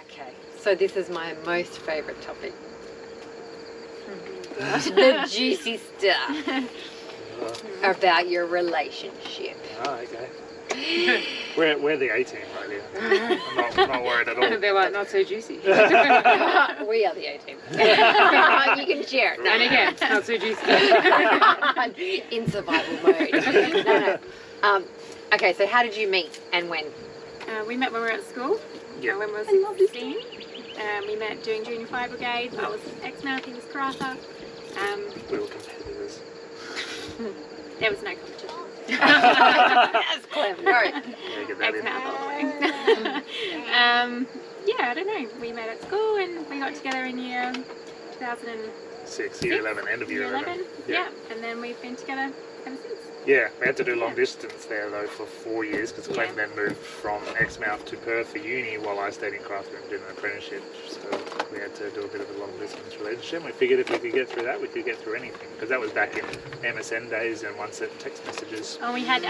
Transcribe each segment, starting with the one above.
Okay, so this is my most favourite topic. The juicy stuff about your relationship. Oh, okay. We're the A-team right here. I'm not worried at all. They're like, not so juicy. We are the A-team. You can share it. And again, not so juicy. In survival mode. No. Okay, so how did you meet and when? We met when we were at school. Yeah. When we were 16. We met during Junior Fire Brigade. I was ex-mouth, he was karate. We were competitors. There was no competition. That's clever. Right. Yeah, get that in. Ex-mouth all the way. Yeah, I don't know. We met at school and we got together in year 2006. Year 11, end of year 11. Yeah, and then we've been together ever since. Yeah, we had to do long distance there though for 4 years because Clem then moved from Exmouth to Perth for uni while I stayed in Craftwood and did an apprenticeship. So we had to do a bit of a long distance relationship. We figured if we could get through that, we could get through anything because that was back in MSN days and one set text messages. Oh, we had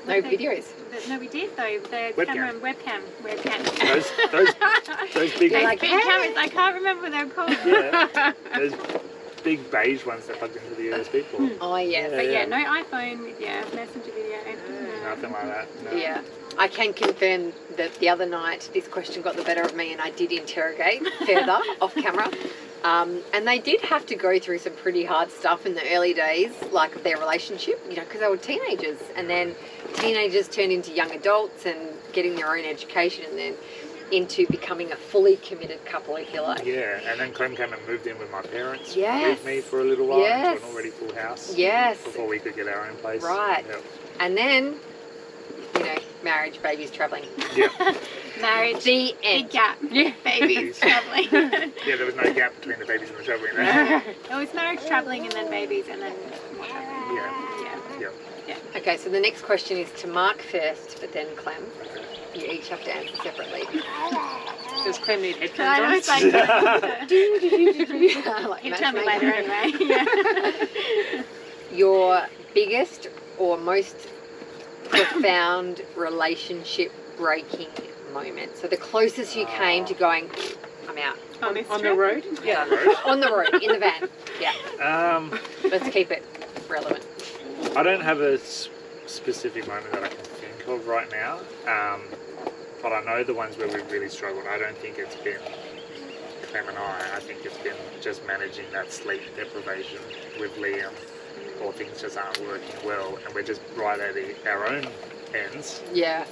No videos. No, we did though. The Webcam. webcam. Those big, Like, big cameras. I can't remember what they were called. yeah, those big beige ones that plugged into the USB port. Oh, yeah. But yeah, no iPhone with messenger video. Nothing like that. No. Yeah. I can confirm that the other night this question got the better of me and I did interrogate further off camera. And they did have to go through some pretty hard stuff in the early days, like their relationship, you know, because they were teenagers. And then teenagers turned into young adults and getting their own education and then into becoming a fully committed couple, if you like. Yeah, and then Clem came and moved in with my parents Yes. with me for a little while Yes. into an already full house. Yes. Before we could get our own place. Right. Yep. And then, you know, marriage, babies, travelling. Yeah. Marriage. The end. Big gap. Yeah. Babies, travelling. Yeah, there was no gap between the babies and the travelling there. It was marriage, travelling, and then babies, and then more travelling. Yeah. Yeah. Okay, so the next question is to Mark first, but then Clem. You each have to answer separately. Does Clem need I headphones know, on? it's like, like He'll tell me matchmaking. later anyway. Yeah. Your biggest or most profound relationship breaking moment. So the closest you came to going, I'm out. On the road? Yeah, on the road, in the van. Yeah. Let's keep it relevant. I don't have a specific moment that I can think of right now, but I know the ones where we've really struggled. I don't think it's been Clem and I think it's been just managing that sleep deprivation with Liam, or things just aren't working well, and we're just right at our own ends. Yeah.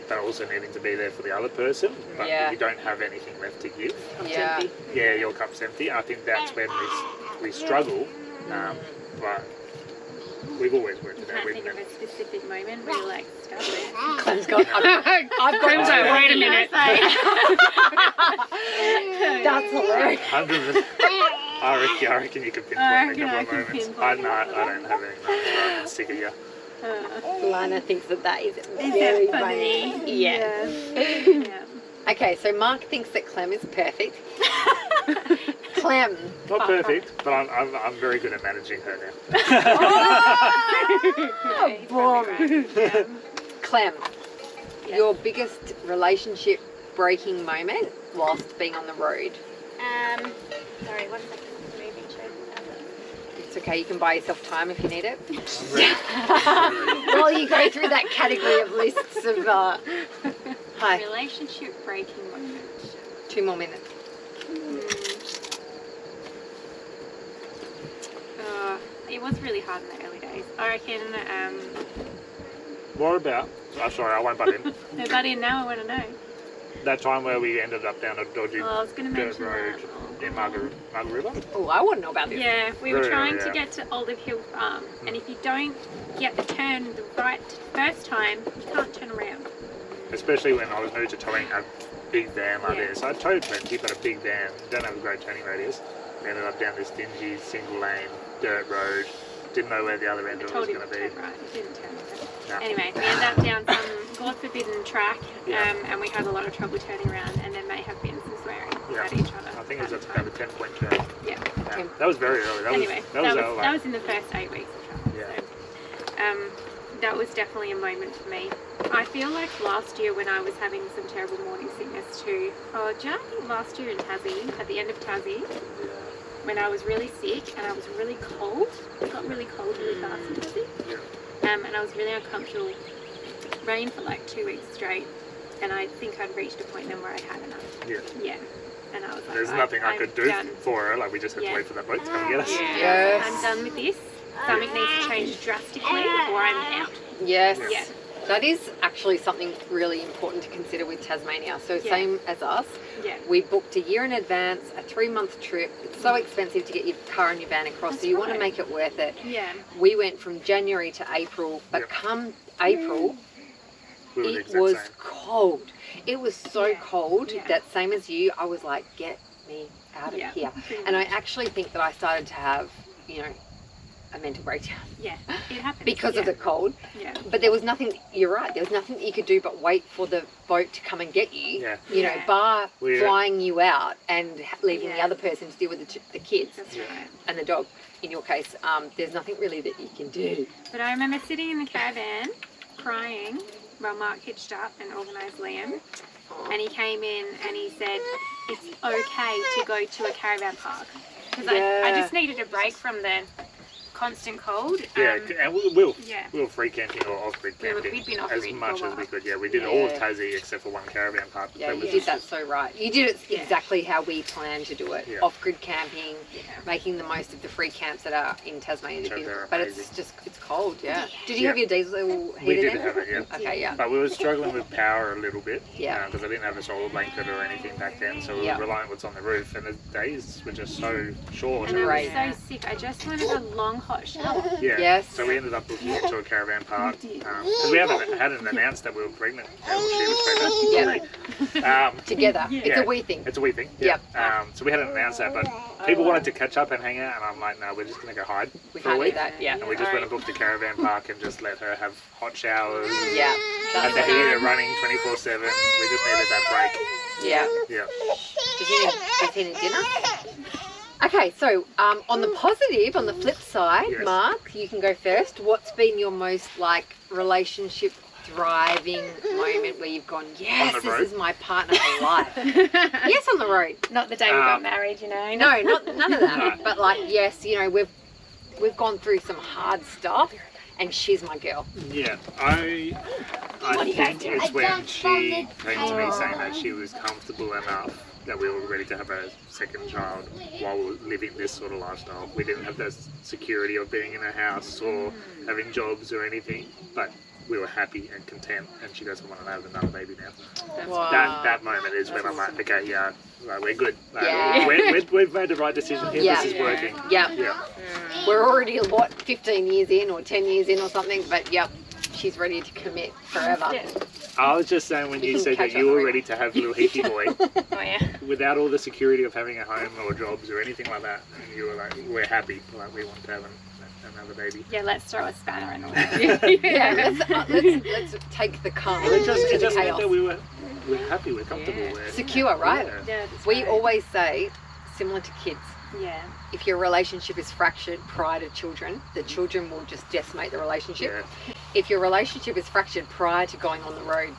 But also needing to be there for the other person, but Yeah. you don't have anything left to give. Yeah. Yeah, your cup's empty. I think that's when we struggle, but we've always worked it out. Can't think of a specific moment where you're like, stop it. Clem's got, I've got Clem's like, wait a minute. That's hilarious. 100%. I reckon you could pinpoint a couple of moments. I don't have any moments where I can stick at you. Lana thinks that is very funny. Yeah. Yeah. Okay, so Mark thinks that Clem is perfect. Clem. Not perfect, but I'm very good at managing her now. Oh, boom. Clem, your biggest relationship breaking moment whilst being on the road. Sorry, 1 second. Maybe show. It's okay, you can buy yourself time if you need it. I'm ready. While you go through that category of lists of, hi, Relationship breaking moment. 2 more minutes. It was really hard in the early days. I reckon, What about? Oh, sorry, I won't butt in. no, but in now I want to know. That time where we ended up down a dodgy Well, I was going to dirt mention road that. in Margaret River. Oh, I want to know about this. Yeah, we were Very, trying to yeah. get to Olive Hill Farm, and if you don't get the turn the right first time, you can't turn around. Especially when I was new to towing a big van like Yeah. this. I towed plenty, but a big van, don't have a great turning radius. We ended up down this dingy, single lane, dirt road. Didn't know where the other end of it was Told him going to to be. turn right, it didn't turn right. No. Anyway, we ended up down some God forbidden track, Yeah. and we had a lot of trouble turning around, and there may have been some swearing Yeah. at each other. I think it was at the about a time. 10-point turn. Yeah. Yeah. That was very early. Anyway, that was that was in the first 8 weeks of travel. Yeah. So, that was definitely a moment for me. I feel like last year when I was having some terrible morning sickness too. Oh, do you know, I think last year in Tassie, at the end of Tassie, when I was really sick and I was really cold. It got really cold really fast in Tassie. And I was really uncomfortable. Rain for like 2 weeks straight. And I think I'd reached a point then where I had enough. Yeah. And I was like, there's nothing I could do done. for her. Like, we just had to wait for that boat to come and get us. Yes. I'm done with this. Something needs to change drastically or I'm out. Yes. Yeah. That is actually something really important to consider with Tasmania. So same as us. Yeah. We booked a year in advance, a 3-month trip. It's so expensive to get your car and your van across, so you want to make it worth it. Yeah. We went from January to April, but come April, it was cold. It was so cold that, same as you, I was like, get me out of here. And I actually think that I started to have, you know, a mental breakdown. Yeah, it happened. Because of the cold. Yeah. But there was nothing, you're right, there was nothing that you could do but wait for the boat to come and get you. Yeah. You know, bar flying you out and leaving the other person to deal with the kids. That's right. And the dog, in your case. There's nothing really that you can do. But I remember sitting in the caravan crying while Mark hitched up and organised Liam. And he came in and he said, it's okay to go to a caravan park. Because I just needed a break from the constant cold. And we were free camping or off-grid camping we'd been as off-grid much for a as we while. could. Yeah, we did all of Tassie except for one caravan park. Yeah, you did that so right. You did it exactly how we planned to do it. Off-grid camping, making the most of the free camps that are in Tasmania. But it's cold, Did you have your diesel heater? We did have it, Okay, But we were struggling with power a little bit. Yeah. Because I didn't have a solar blanket or anything back then, so we were relying on what's on the roof, and the days were just so short. And I was so sick. I just wanted a long hot shower. Yeah. Yes. So we ended up booking it to a caravan park because we hadn't announced that we were pregnant. She was pregnant. Together. It's a wee thing. It's a wee thing. Yeah. So we hadn't announced that, but people wanted to catch up and hang out, and I'm like, no, we're just going to go hide for a week. That. Yeah. And we just went and booked a caravan park and just let her have hot showers. Yeah. Had the heater running 24/7. We just needed that break. Yeah. Yeah. Did you need dinner? Okay, so on the positive, on the flip side, Mark, you can go first. What's been your most relationship thriving moment where you've gone, yes, this is my partner for life? Yes, on the road. Not the day we got married, you know. No, none of that. But yes, you know, we've gone through some hard stuff, and she's my girl. Yeah, I think it's when she came to me saying that she was comfortable enough that we were ready to have a second child while we were living this sort of lifestyle. We didn't have the security of being in a house or having jobs or anything, but we were happy and content, and she goes, I want to have another baby now. Wow. That moment is when I'm like, okay, we're good. We've made the right decision here. This is working. Yeah. We're already, 15 years in or 10 years in or something, but she's ready to commit forever. I was just saying when you said that you were ready to have little Heathy boy, without all the security of having a home or jobs or anything like that, and you were like, we're happy, we want to have another baby. Yeah, let's throw a spanner in the works. Let's take the calm. It just meant that we're happy, we're comfortable. We're secure, right? Yeah, we always say, similar to kids, if your relationship is fractured prior to children, the children will just decimate the relationship. If your relationship is fractured prior to going on the road,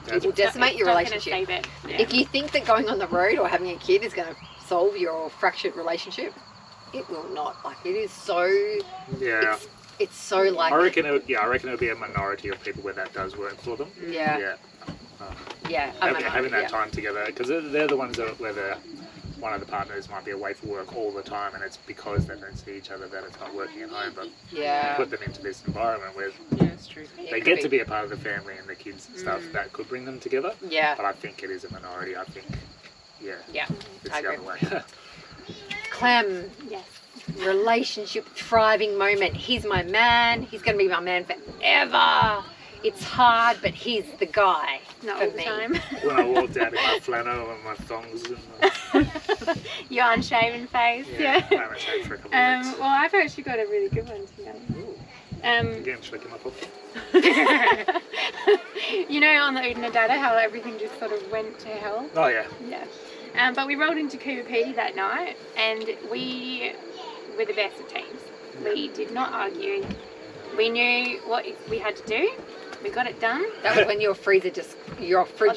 it will decimate your relationship. If you think that going on the road or having a kid is going to solve your fractured relationship, it will not. It is so... Yeah. It's so like... I reckon it'll be a minority of people where that does work for them. Yeah. Having that time together, because they're the ones where one of the partners might be away for work all the time, and it's because they don't see each other that it's not working at home. But put them into this environment where it's true. they get to be a part of the family and the kids and stuff that could bring them together. Yeah. But I think it is a minority. I think, it's the other way. Clem. Yes. Relationship thriving moment. He's my man. He's going to be my man forever. It's hard, but he's the guy. Not all the time. When I walked out in my flannel and my thongs and your unshaven face. I haven't shaved for a couple of weeks. Well, I've actually got a really good one today. Again, shaking my pocket. You know, on the Udina data, how everything just sort of went to hell? Oh, yeah. Yeah. But we rolled into Cooper P that night, and we were the best of teams. We did not argue. We knew what we had to do. We got it done. That was when your fridge the whole fridge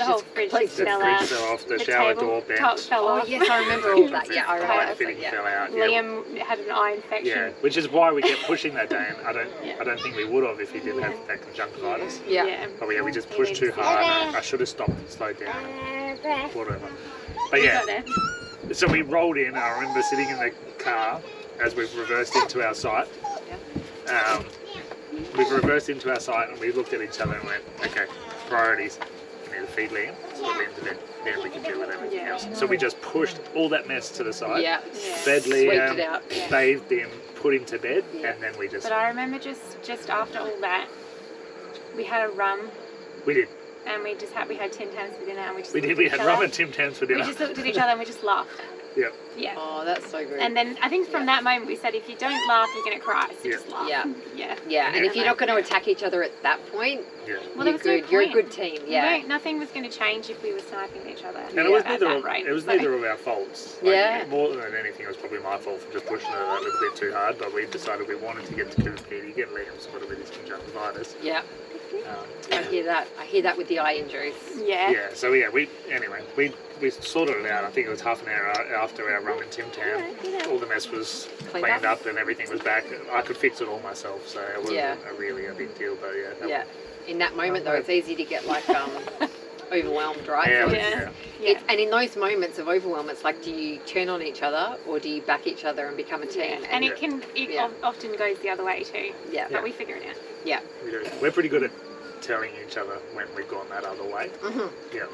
completely just The fell fridge out. fell off, the The shower table door top bent. fell Oh off. yes, I remember all that. Yeah, I The remember. pipe fitting Yeah. fell out. Yeah. Liam had an eye infection. Yeah, which is why we kept pushing that day. And Yeah. I don't think we would have if he didn't have that conjunctivitis. Yeah. But yeah, we just He pushed too needs to- hard. I should have stopped and slowed down. Whatever. But We yeah, got there. so we rolled in. I remember sitting in the car as we've reversed into our site. We've reversed into our site and we looked at each other and went, okay, priorities. We need to feed Liam, put Liam to bed, then we can deal with everything Yeah. else. So we just pushed all that mess to the side, Yeah. fed Sweeped Liam, it out. Yeah. bathed him, put him to bed, Yeah. and then we just, But I remember just after all that, we had a rum we did. and we had Tim Tams for dinner and we just We looked did. at We each had other. rum and Tim Tams for We dinner. just looked at each other and we just laughed. Yep. Yeah. Oh, that's so good. And then I think from that moment we said, if you don't laugh, you're going to cry. So Yeah. just laugh. Yeah. Yeah. Yeah, and Yeah. if you're not going to attack each other at that point, Yeah. Well, there you're was no good. You're a point. good team. Yeah. Nothing was going to change if we were sniping at each other. And it was at neither that of, rate. it was So- neither of our faults. Yeah. More than anything, it was probably my fault for just pushing it a little bit too hard. But we decided we wanted to get to Coopity, get Liam sorted with his conjunctivitis. Yeah. Um, I hear that. I hear that with the eye injuries. Yeah. yeah. So yeah, we sorted it out. I think it was half an hour after our rum and Tim Tam. All the mess was cleaned up and everything was back. I could fix it all myself, so it wasn't Yeah. really a big deal. But yeah. Yeah. In that moment, though, it's easy to get like overwhelmed, right? Yeah, So yeah. it's- Yeah. and in those moments of overwhelm, it's like, do you turn on each other or do you back each other and become a team? And Yeah. it Yeah. often goes the other way too. yeah, But we figure it out. yeah. We're pretty good at telling each other when we've gone that other way. hmm Yeah.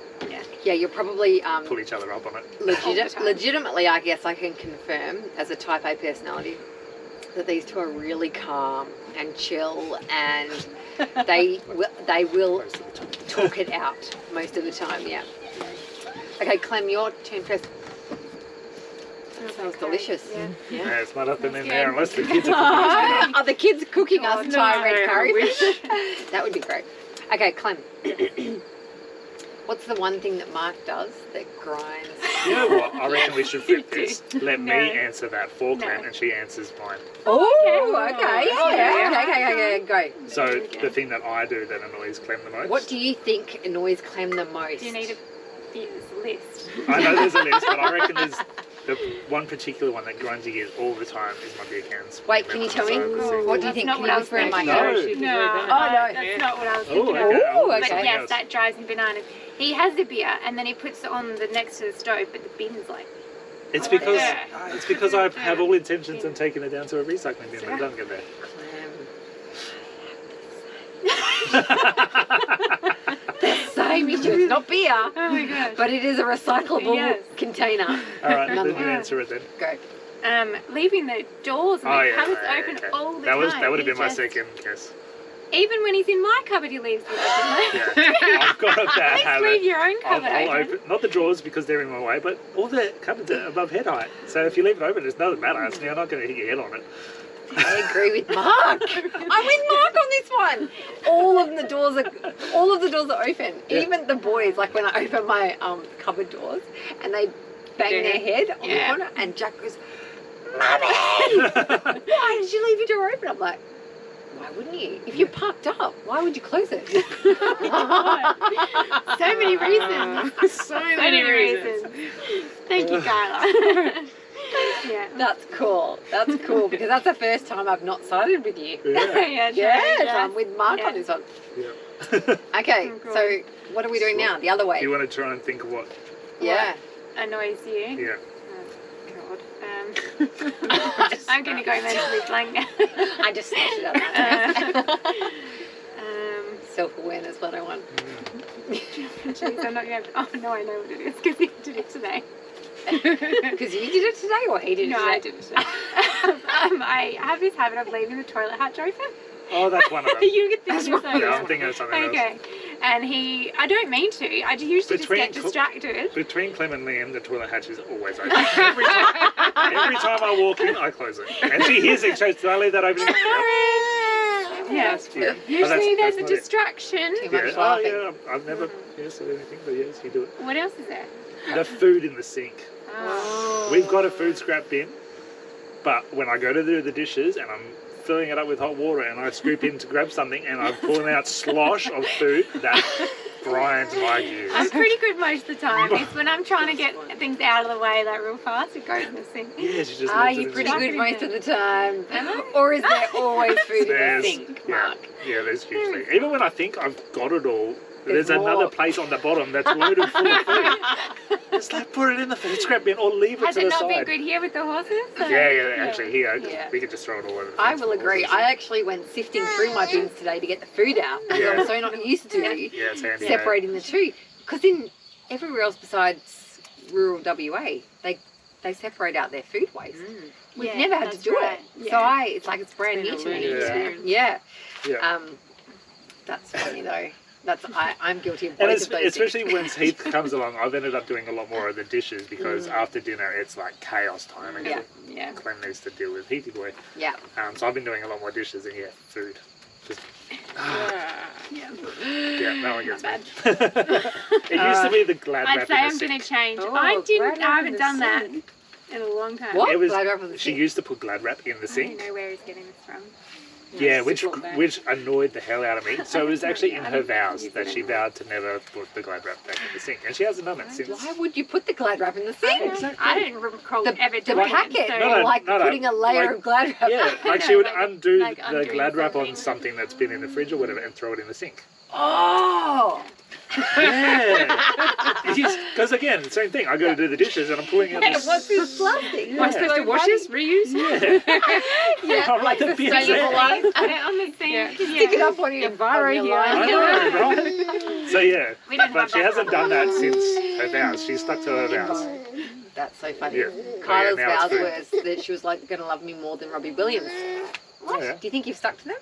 Yeah, you're probably Pull each other up on it. All the time. legitimately, I guess I can confirm as a Type A personality that these two are really calm and chill, and they will Most of the time. talk it out most of the time. Yeah. Okay, Clem, your turn first. That smells delicious. Yeah. Yeah. Yeah, it's not nothing in That's there good. unless the kids are cooking us. Are the kids cooking us Oh, Thai no, red curry? I wish. That would be great. Okay, Clem. What's the one thing that Mark does that grinds? You know what? I reckon we should flip this. Let No. me answer that for Clem, No. and she answers mine. Oh, okay. okay. Yeah, okay, go. So Okay. the thing that I do that annoys Clem the most. What do you think annoys Clem the most? Do you need a list? I know there's a list, but I reckon there's the one particular one that grinds your gears all the time is my beer cans. Wait, can you tell me? What do you That's think? not Can what you I was whisper in my thinking. No. ear? No, Oh, no. that's not what I was Oh, thinking okay. of. Oh, But okay. yes, that drives me bananas. He has the beer and then he puts it on the next to the stove, but the bin's like, It's Oh, because yeah. I have all intentions on taking it down to a recycling bin, but it doesn't get there. Clem. The same issue. It's not beer, oh my gosh. but it is a recyclable Yes. container. All right, Another then you one. answer it then. Go. Leaving the doors and Oh the yeah, cupboards yeah, open okay. all the That time. would have He been my just- second guess. Even when he's in my cupboard, he leaves it open. Yeah, I've got a bad At least habit. leave your own cupboard I'll open. open, not the drawers because they're in my way, but all the cupboards are above head height. So if you leave it open, it doesn't matter. So you're not going to hit your head on it. I agree with Mark. I'm with Mark on this one. All of the doors are open. Yeah. Even the boys, like when I open my cupboard doors and they bang their head on the Yeah. corner, and Jack goes, "Mummy, why did you leave your door open?" I'm like, why wouldn't you? If you're parked up, why would you close it? So many reasons. So many reasons. Thank you, Kyla. Yeah. That's cool. That's cool because that's the first time I've not sided with you. Yeah. Yeah, Yes, yeah. I'm with Mark Yeah. on this one. Yeah. Okay, Oh, God. so what are we doing now? The other way. Do you want to try and think of what? Yeah. Annoys you. Yeah. Oh, God. I'm going to go mentally blank now. I just snatched it up. Self-awareness 101. Jeez, I'm not going to. Oh no, I know what it is because he did it today. Because you did it today or he did it No, today? I did it today. I have this habit of leaving the toilet hatch open. Oh, that's one of them. You could think That's of something Yeah, I'm else. thinking of something else. Okay, and I don't mean to. I usually just get distracted. Between Clem and Liam, the toilet hatch is always open. Every time I walk in, I close it. And she hears it, she goes, "Did I leave that open?" Yeah. That's Yeah. good. Usually there's that's a not it. distraction. Too Yeah. much Oh, laughing. yeah. I've never said anything, but yes, you do it. What else is there? The food in the sink. Oh. We've got a food scrap bin, but when I go to do the dishes and I'm filling it up with hot water, and I scoop in to grab something, and I'm pulling out slosh of food that grinds my gears. I'm pretty good most of the time. It's when I'm trying to get things out of the way like real fast, it goes in the sink. Yeah, she just Are leaves it you in pretty the good sink. most of the time? Am I? Or is there always food in the There's- sink, yeah, Mark? yeah, there's usually. Even when I think I've got it all, there's There's more. another place on the bottom that's loaded full of food. It's like, put it in the food scrap bin or leave it Has to it the not side. been good here with the horses? So- Yeah, actually, here, Yeah. we could just throw it all over the I fence will for the agree. horses. I actually went sifting through my bins today to get the food out. Because Yeah. I'm so not used to Yeah, it's handy. separating the two. Because in everywhere else besides rural WA, they separate out their food waste. We've Yeah, never had to that's do right. it. Yeah. So it's like it's brand It's new been to a me. learning Yeah. experience. Yeah. Yeah. That's funny though. I'm guilty of And both of those especially things. when Heath comes along, I've ended up doing a lot more of the dishes because after dinner it's like chaos time and Yeah. Yeah. Clem needs to deal with Heathy boy. Yeah. So I've been doing a lot more dishes and food. Just, Yeah. yeah, no one gets me. Not It used to be the glad I'd wrap say in the I'm going sink. to change. Oh, I glad wrap haven't in the done that sink. in a long time. What? It was, Glad wrap in the she sink? used to put glad wrap in the I don't sink. know where he's getting this from. Yeah, It's a lot back. which annoyed the hell out of me. So it was actually in I her don't vows use that it she anymore. vowed to never put the glad wrap back in the sink, and she hasn't done it since. Why would you put the glad wrap in the sink? Exactly. I don't recall The, ever the doing packet, it. So No, or no, like no, putting a layer like- of glad wrap. Yeah, like No, she would like- undo like the undoing glad wrap on something. something that's been in the fridge or whatever and throw it in the sink. Oh, Yeah. Because again, same thing. I go to do the dishes and I'm pulling out this. what's this plastic? Am I supposed to So wash funny. this? Reuse? Yeah. I'm like, the bin's So you there. put it on the sink. Yeah. Stick it up on your, Enviro on your here. line. I know, right? So yeah, We don't but have she that hasn't done problem. that since her vows. She's stuck to her vows. That's so funny. Yeah. Kyla's Yeah, now vows it's was that she was like going to love me more than Robbie Williams. Oh, yeah. Do you think you've stuck to them?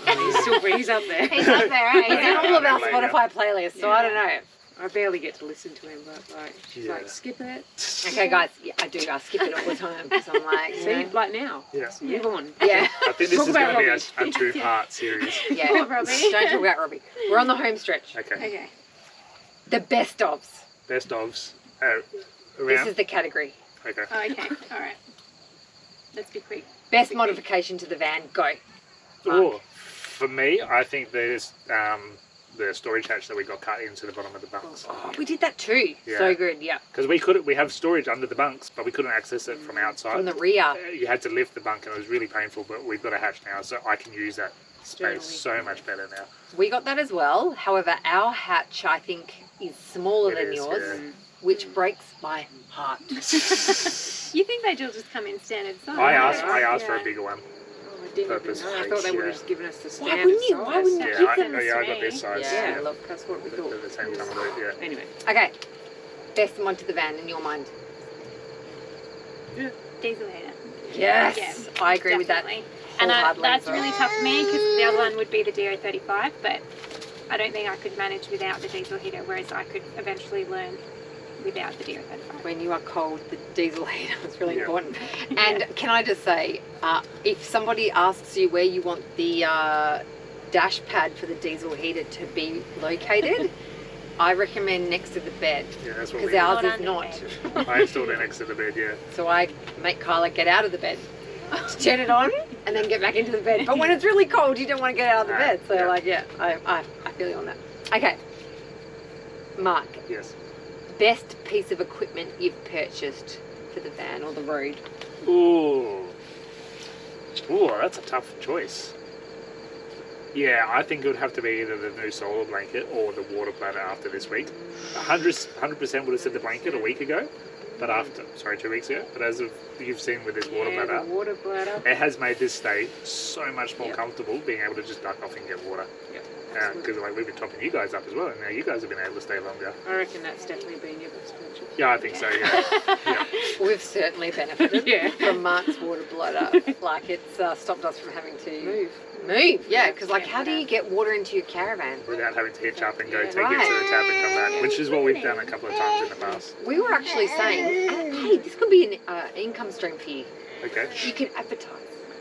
He's up there. He's up there, eh? He's in Yeah. all of our Yeah. Spotify playlists, so I don't know. I barely get to listen to him, but like she's Yeah. like, skip it. Okay, guys, yeah, I do. I skip it all the time because I'm like, you See, know, like now. Yeah. Just move on. yeah, I think this Talk is about going to be Robbie. a two-part series. yeah. Poor Robbie. Don't talk about Robbie. We're on the home stretch. Okay. Okay. The best ofs. Best ofs This around. is the category. Okay. Oh, okay. All right. Let's be quick. Best modification to the van. Go. Oh, for me, I think there's the storage hatch that we got cut into the bottom of the bunks. Oh, we did that too. Yeah. So good. Yeah. Because we have storage under the bunks, but we couldn't access it from outside. From the rear. You had to lift the bunk, and it was really painful. But we've got a hatch now, so I can use that space so much better now. We got that as well. However, our hatch, I think, is smaller It than is, yours, yeah. which breaks my heart. You think they'll just come in standard size? I asked for Yeah. a bigger one. Oh, I didn't Purpose even know. I thought they would have yeah. just given us the Why standard wouldn't you? size. Why wouldn't you Yeah, give I them? got to this me. size. Yeah, Yeah. look, That's what we At thought. the same time, yeah. Anyway, Okay. Best mod to the van in your mind. Diesel heater. Yes. Yeah, I agree with that. definitely. And wholeheartedly that's as well. really tough for me because the other one would be the DO35, but I don't think I could manage without the diesel heater, whereas I could eventually learn without the DO35. When you are cold, the diesel heater is really Yeah. important. And can I just say, if somebody asks you where you want the dash pad for the diesel heater to be located, I recommend next to the bed Yeah, that's what because we ours Not is under not. bed. I installed it next to the bed, yeah. So I make Kyla get out of the bed, turn it on, and then get back into the bed. But when it's really cold, you don't want to get out of the No, bed. So yeah. I feel you on that. Okay, Mark, Yes. best piece of equipment you've purchased for the van or the road? Ooh. Ooh, that's a tough choice. Yeah, I think it would have to be either the new solar blanket or the water bladder after this week. 100% would have said the blanket a week ago, but 2 weeks ago. But as of you've seen with this water yeah, bladder, the water bladder. it has made this stay so much more Yep. comfortable being able to just duck off and get water. Yep, Because like we've been topping you guys up as well, and now you guys have been able to stay longer. I reckon that's definitely been your best purchase. Yeah, I think so. Yeah. We've certainly benefited Yeah. from Mark's water bladder. Like it's stopped us from having to Move. Yeah, because like how do you get water into your caravan? Without having to hitch up and go Yeah, take it to right. the tap and come back, which is what we've done a couple of times in the past. We were actually saying, hey, this could be an income stream for you. Okay. You could advertise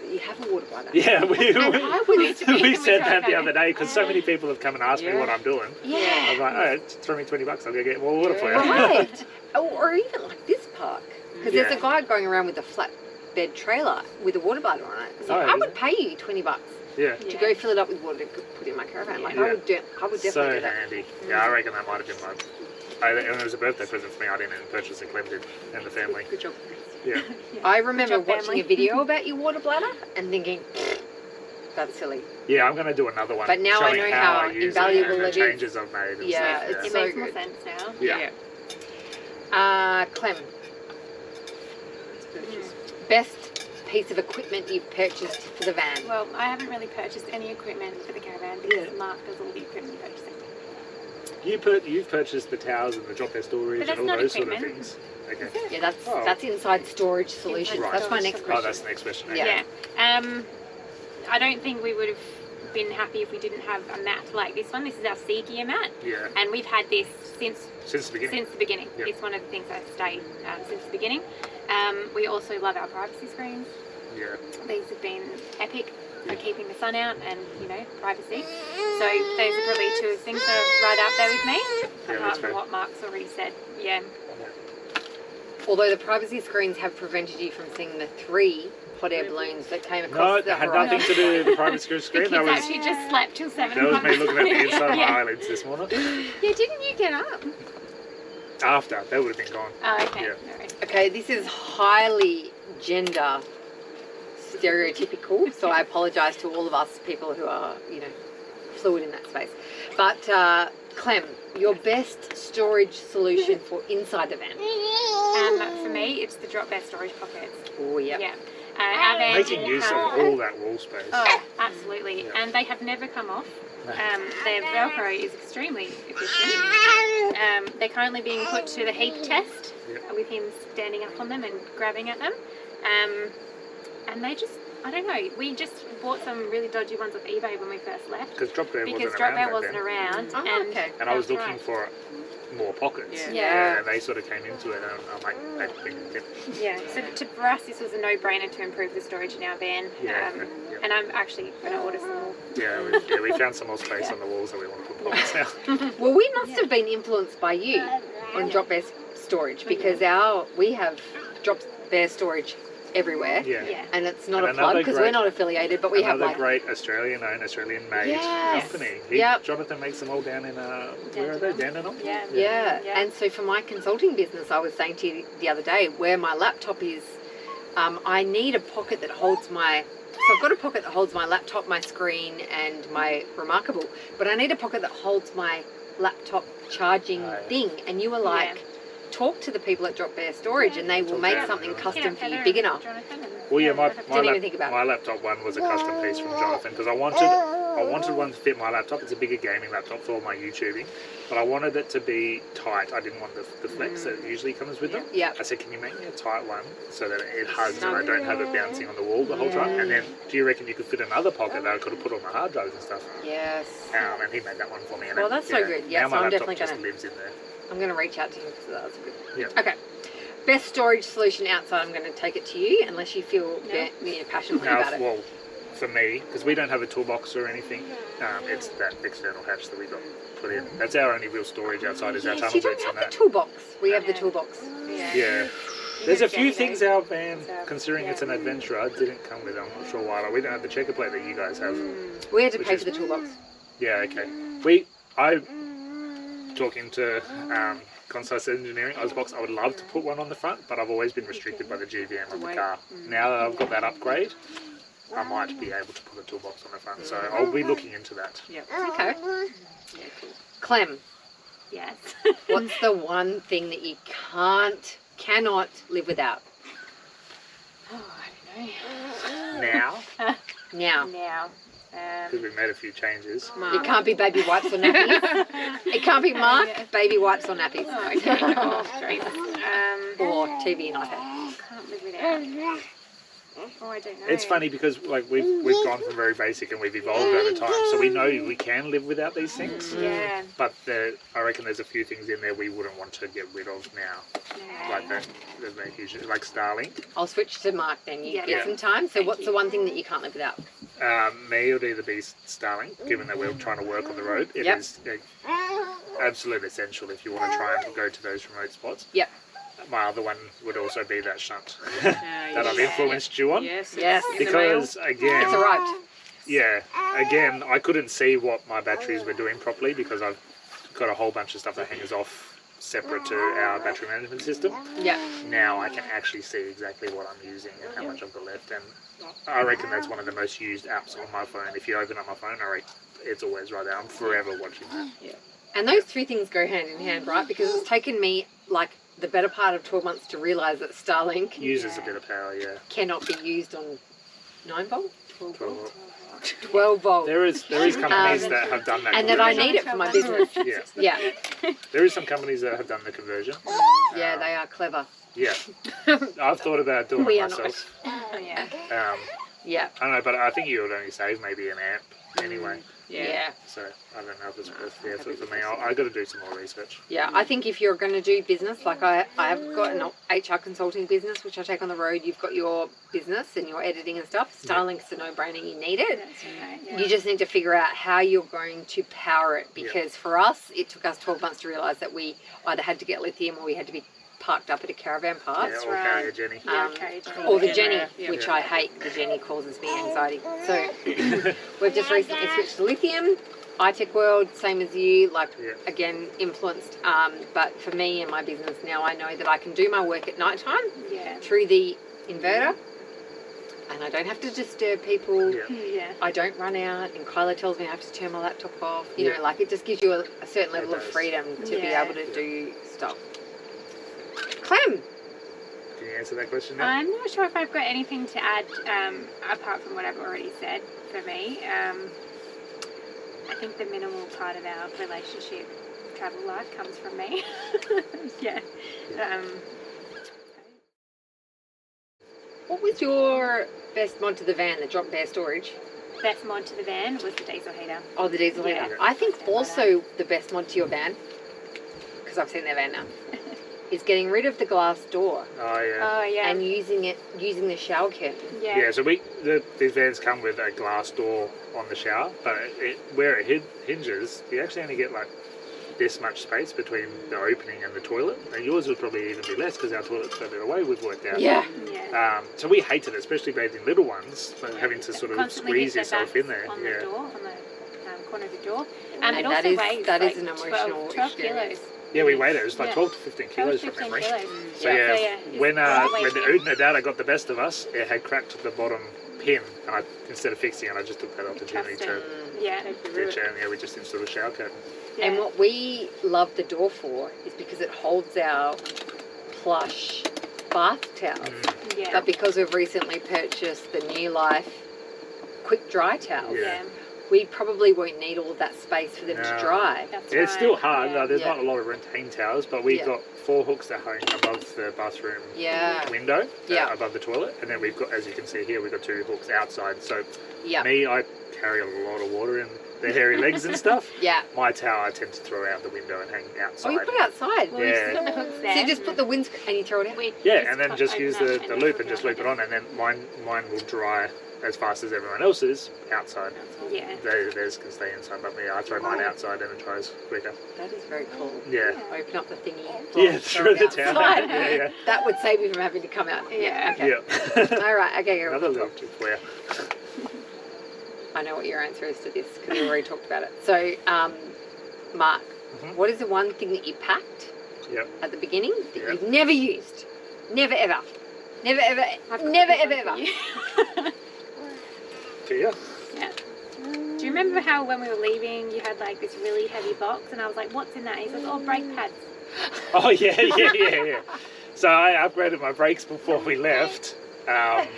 that you have a water bladder. Yeah, we I would Need to be we in said the that the okay. other day because so many people have come and asked me Yeah. what I'm doing. I Yeah. was like, oh, throw me $20, I'll go get more water for you. Right. Or even like this park. Because there's Yeah. a guy going around with a flat bed trailer with a water bladder on it. So Oh, I is would it? pay you $20 Yeah. to go fill it up with water to put in my caravan. Like Yeah. I would definitely So do that. handy. Yeah, I reckon that might have been and it was a birthday present for me. I didn't even purchase it. Clem did, and the family. Good job. Yeah. I remember job, watching family. a video about your water bladder and thinking, that's silly. Yeah, I'm going to do another one. But now I showing know how how I use invaluable it and it the is. changes I've made. And Yeah, stuff. it's It so makes more good. sense now. Yeah. Clem, It's purchased. best piece of equipment you've purchased for the van? Well, I haven't really purchased any equipment for the caravan because Mark does all the equipment purchasing. You've purchased the towers and the drop their storage But and all that's not those sort of equipment. things. Okay. Yeah, that's inside storage solutions. Inside That's my storage next solutions. Oh, that's the next question. Yeah. Yeah. I don't think we would have been happy if we didn't have a mat like this one. This is our sea gear mat, Yeah. and we've had this since Since the beginning. the beginning. Yep. It's one of the things that stayed since the beginning. We also love our privacy screens. Yeah. These have been epic for keeping the sun out and, privacy. So those are probably two things that are right up there with me, Yeah, apart that's from fair. what Mark's already said. Yeah. Although the privacy screens have prevented you from seeing the 3 hot air balloons that came No, across it the had horizon. nothing to do with the private screen. The That kids was actually just slept till 7 that was me looking at the inside of my Yeah. eyelids this morning. Yeah, didn't you get up? After that would have been gone. Oh, okay. Yeah. No worries. Okay, this is highly gender stereotypical, so I apologise to all of us people who are, fluid in that space. But Clem, your best storage solution for inside the van? For me, it's the drop bear storage pockets. Oh, yeah. Yeah. Our van Making didn't use of have- all that wall space. Oh, absolutely. Yeah. And they have never come off. No. Their Velcro is extremely efficient. They're currently being put to the heat test Yep. with him standing up on them and grabbing at them. And they just, I don't know, we just bought some really dodgy ones off eBay when we first left. Because drop bear Because wasn't drop around bear back wasn't then. around. Oh, and okay. And I was that's looking right. for more pockets. Yeah. And they sort of came into it, and I'm like, I think, Yeah, so for us this was a no-brainer to improve the storage in our van. Yeah. And I'm actually going to order some more. we found some more space on the walls that we want to put pockets now. Well, we must have been influenced by you on drop bear storage because we have drop bear storage everywhere. Yeah. And it's not And a plug another because we're great- not affiliated, but we have Another like great Australian-owned, Australian-made Yes. company. Yep. Jonathan makes them all down in, where are they? Dandenong? Yeah. Yeah. Yeah. And so for my consulting business, I was saying to you the other day, where my laptop is, I need a pocket that holds my. So I've got a pocket that holds my laptop, my screen, and my Remarkable, but I need a pocket that holds my laptop charging Oh, yeah. thing. And you were like, talk to the people at Drop Bear Storage, and they will Talk make to something them. custom for you, Heather big and enough. Jonathan and- Well, yeah, my, Didn't even think about my laptop one was a custom piece from Jonathan because I wanted one to fit my laptop. It's a bigger gaming laptop for all my YouTubing, but I wanted it to be tight. I didn't want the flex that usually comes with them. Yeah. I said, can you make me a tight one so that it hugs and I don't have it bouncing on the wall the whole time? And then, do you reckon you could fit another pocket that I could have put all my hard drives and stuff? Yes. And he made that one for me. And Well, that's so good. Yeah, now so my I'm laptop definitely just gonna- lives in there. I'm going to reach out to him because that's good. Yeah. Okay. Best storage solution outside, I'm going to take it to you unless you feel passionately about it. Well, for me, because we don't have a toolbox or anything, it's that external hatch that we got put in. That's our only real storage outside is our Yes, tunnel you don't boots have and the that. toolbox. We have the Yeah. toolbox. Yeah. There's a few Jenny, things though. our van, considering it's an adventurer, didn't come with. I'm not sure why. Like, we don't have the checker plate that you guys have. We had to Which pay is- for the toolbox. Yeah, okay. Talking to Concise Engineering, Ozbox, I would love to put one on the front, but I've always been restricted by the GVM of the car. Now that I've got that upgrade, I might be able to put a toolbox on the front, so I'll be looking into that. Yep. Okay. Yeah, cool. Clem, Yes. what's the one thing that you cannot live without? Oh, I don't know. Now, Now, Now. because we've made a few changes. it can't be baby wipes or nappies. It can't be Mark, baby wipes or nappies. Oh, okay. Oh, Jesus. Or TV and iPad. Can't live without. Oh, I don't know. It's funny because like we've gone from very basic and we've evolved over time, so we know we can live without these things. Yeah. But I reckon there's a few things in there we wouldn't want to get rid of now, like that. There's no huge, like Starlink. I'll switch to Mark then. You Yeah. get some time. So Thank what's you. the one thing that you can't live without? Me would either be Starlink, given that we're trying to work on the road. It Yep. is absolute essential if you want to try and go to those remote spots. Yep. my other one would also be that shunt that that I've influenced you on. Yes. Yes. In the mail. Because again, It's arrived. yeah, again, I couldn't see what my batteries were doing properly because I've got a whole bunch of stuff that hangs off separate to our battery management system. Yeah. Now I can actually see exactly what I'm using and how much I've got left, and I reckon that's one of the most used apps on my phone. If you open up my phone, it's always right there. I'm forever watching that. And those two things go hand in hand, right? Because it's taken me like the better part of 12 months to realise that Starlink Uses a bit of power, yeah. cannot be used on 9 volt, 12 volt. 12 volt. There is companies that have done that. And that I conversion. need it for my business. Yeah, Yeah. there is some companies that have done the conversion. Yeah, they are clever. Yeah, I've thought about doing We it are not. myself. Yeah. Yeah. I don't know, but I think you would only save maybe an amp anyway. Yeah. So I don't know if it's worth the effort for me. I got to do some more research. Yeah, I think if you're going to do business, like I have got an HR consulting business, which I take on the road. You've got your business and your editing and stuff. Starlink's a no-brainer. You need it. That's right. Yeah. You just need to figure out how you're going to power it, because for us, it took us 12 months to realise that we either had to get lithium or we had to be parked up at a caravan park. Yeah, or carry a Jenny. Or the Jenny, Yeah. which I hate. The Jenny causes me anxiety. So we've just recently switched to lithium. iTech World, same as you, like again influenced. But for me and my business now, I know that I can do my work at night time Yeah. through the inverter, and I don't have to disturb people. Yeah. Yeah. I don't run out, and Kyla tells me I have to turn my laptop off. You Yeah. know, like it just gives you a certain level of does. freedom to be Yeah. able to do stuff. Clem. Can you answer that question now? I'm not sure if I've got anything to add apart from what I've already said for me. I think the minimal part of our relationship travel life comes from me. Yeah. What was your best mod to the van, the drop bear storage? Best mod to the van was the diesel heater. Oh, the diesel heater. Yeah. I think also the best mod to your van, because I've seen their van now, is getting rid of the glass door Oh yeah. Oh yeah. and using the shower curtain. Yeah, so these vans come with a glass door on the shower, but where it hinges, you actually only get like this much space between the opening and the toilet, and yours would probably even be less because our toilet's further away. We've worked out. Yeah. Yeah. So we hated it, especially bathing little ones, but having to sort of Constantly hit squeeze their yourself backs in there. on Yeah. the door, on the corner of the door, and it And also that is- weighs that is like an emotional 12 experience. kilos. Yeah, we weighed it. It was like Yeah. 12 to 15 kilos from 15 memory. kilos. So Yeah. yeah, So, yeah, it's when all the way when the through. Ood and her dad got the best of us, it had cracked the bottom pin, and instead of fixing it, I just took that opportunity to Yeah. ditch it, and yeah, we just installed a shower curtain. Yeah. And what we love the door for is because it holds our plush bath towels. Yeah. But because we've recently purchased the New Life quick dry towels, Yeah. we probably won't need all of that space for them to No. dry. That's It's right. still hard. Yeah. There's Yeah. not a lot of retained towels, but we've Yeah. got 4 hooks that hang above the bathroom Yeah. window, Yeah. above the toilet, and then we've got, as you can see here, we've got 2 hooks outside. So Yeah. I carry a lot of water in the hairy legs and stuff. Yeah. My towel I tend to throw out the window and hang Oh, outside. you put it outside. Well, Yeah. we've still got the hooks So there. you just put the windscreen and you throw it out. Yeah, and then just open use that the and loop then and just put loop it on, and then mine will dry as fast as everyone else's outside. Yeah. Theirs can stay inside, but I throw mine outside and it dries quicker. That is very cool. Yeah. Open up the thingy. Yeah, throw through it the towel. outside. Yeah, That would save you from having to come out. Yeah. Okay. yeah. All right. Okay. Girl. Another little tip for you. I know what your answer is to this because we already talked about it. So, Mark, Mhm. what is the one thing that you packed Yep. at the beginning that Yep. you've never used? Never ever. Never ever. I've got Never this ever one ever. for you. To you. Yeah. Do you remember how when we were leaving, you had like this really heavy box, and I was like, "What's in that?" And he says, "Oh, brake pads." Oh yeah. So I upgraded my brakes before we left, and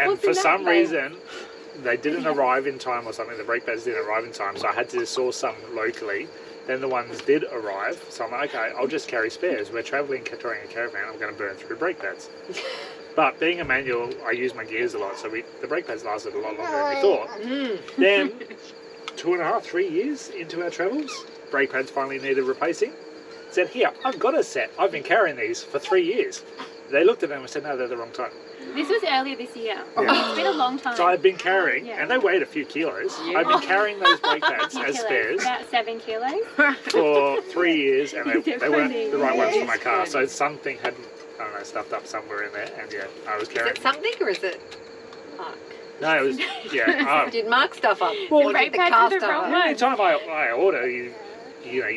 What's for in that some plane? reason they didn't arrive in time or something. The brake pads didn't arrive in time, so I had to source some locally. Then the ones did arrive, so I'm like, okay, I'll just carry spares. We're travelling, carrying a caravan. I'm going to burn through brake pads. But being a manual, I use my gears a lot, so the brake pads lasted a lot longer than we thought. Mm. Then, 2.5, 3 years into our travels, brake pads finally needed replacing. Said, here, I've got a set. I've been carrying these for 3 years. they looked at them and said, no, they're the wrong type. This was earlier this year. Yeah. It's been a long time. So I've been carrying, Yeah. and they weighed a few kilos. I've been carrying those brake pads as spares About 7 kilos. for 3 years, and they weren't the right ones for my car. Funny. So something had, I don't know, stuffed up somewhere in there, and yeah, I was Is carrying. it something or is it Mark? No, it was, yeah. Did Mark stuff up? Well, or brake did the pads car are the stuff wrong up? one. Anytime I order, you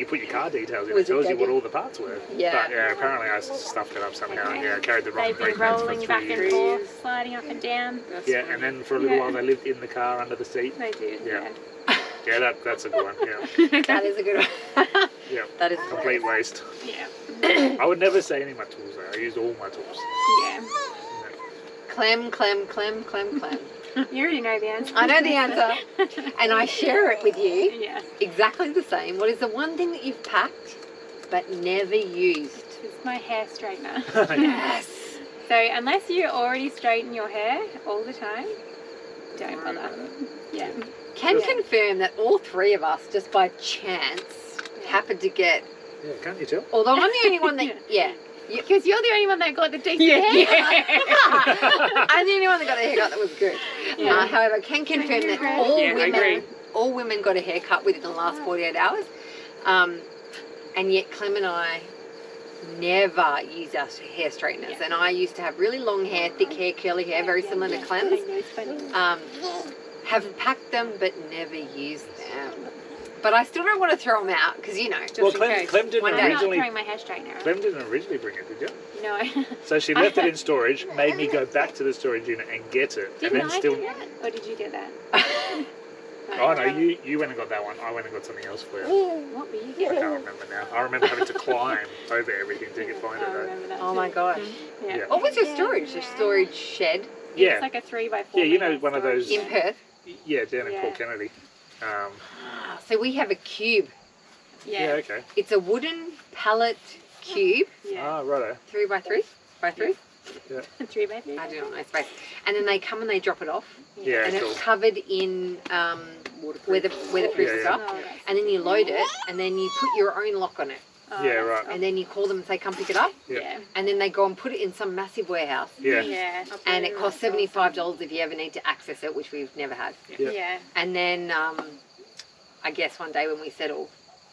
put your car details in, Was it it tells you what dead? all the parts were. Yeah. But yeah, apparently I stuffed it up somehow, and Okay. yeah, I carried the wrong They've been brake pads for rolling 3 back and years. forth, sliding up and down. That's Yeah, funny. and then for a little Yeah. while they lived in the car under the seat. They do. Yeah. Yeah, that's a good one. Yeah, That is a good one. yeah. That is Complete waste. Yeah. I would never say any of my tools though. I used all my tools. Yeah. Clem, clem, clem, clem, clem. You already know the answer. I know the answer, and I share it with you Yeah. exactly the same. What is the one thing that you've packed but never used? It's my hair straightener. Yes. So unless you already straighten your hair all the time, don't bother. Yeah. Can Yeah. confirm that all three of us, just by chance, happened to get. Yeah, can't you tell? Although I'm the only one that, yeah. Because you're the only one that got the decent Yeah. hair. I'm the only one that got a haircut that was good. Yeah. However, can confirm that all Yeah, I agree. women got a haircut within the last 48 hours. And yet Clem and I never use our hair straighteners. Yeah. And I used to have really long hair, thick hair, curly hair, very similar to Clem's. Have packed them but never used them. But I still don't want to throw them out because, you know. Well, in Clem case. didn't One day. I'm not originally. throwing my hair straightener out. Clem didn't originally bring it, did you? No. So she left it in storage, made me go back to the storage unit and get it, Didn't and then I still. get that? Or did you get that? Oh no, you went and got that one. I went and got something else for you. What were you I getting? can't remember now. I remember having to climb over everything to find I it though. remember that Oh too. my gosh. Yeah. Yeah. What was your storage? Your storage shed Yeah, It's like a 3x4. Yeah, you know, metre one of storage. those- in Perth? yeah, down in Yeah. Port Kennedy. So we have a cube. Yeah, Yeah. okay. It's a wooden pallet cube, Yeah. Ah, righto. 3 by 3 by 3. 3x3. I do not know space. And then they come and they drop it off, Yeah, and cool. it's covered in weatherproof Yeah, yeah. stuff. Oh, that's- And then you load it, and then you put your own lock on it, oh, Yeah, that's right. cool. and then you call them and say, "Come pick it up," Yeah. Yeah. and then they go and put it in some massive warehouse. Yeah. Yeah. And it costs $75 if you ever need to access it, which we've never had. Yeah. Yeah. And then I guess one day when we settle,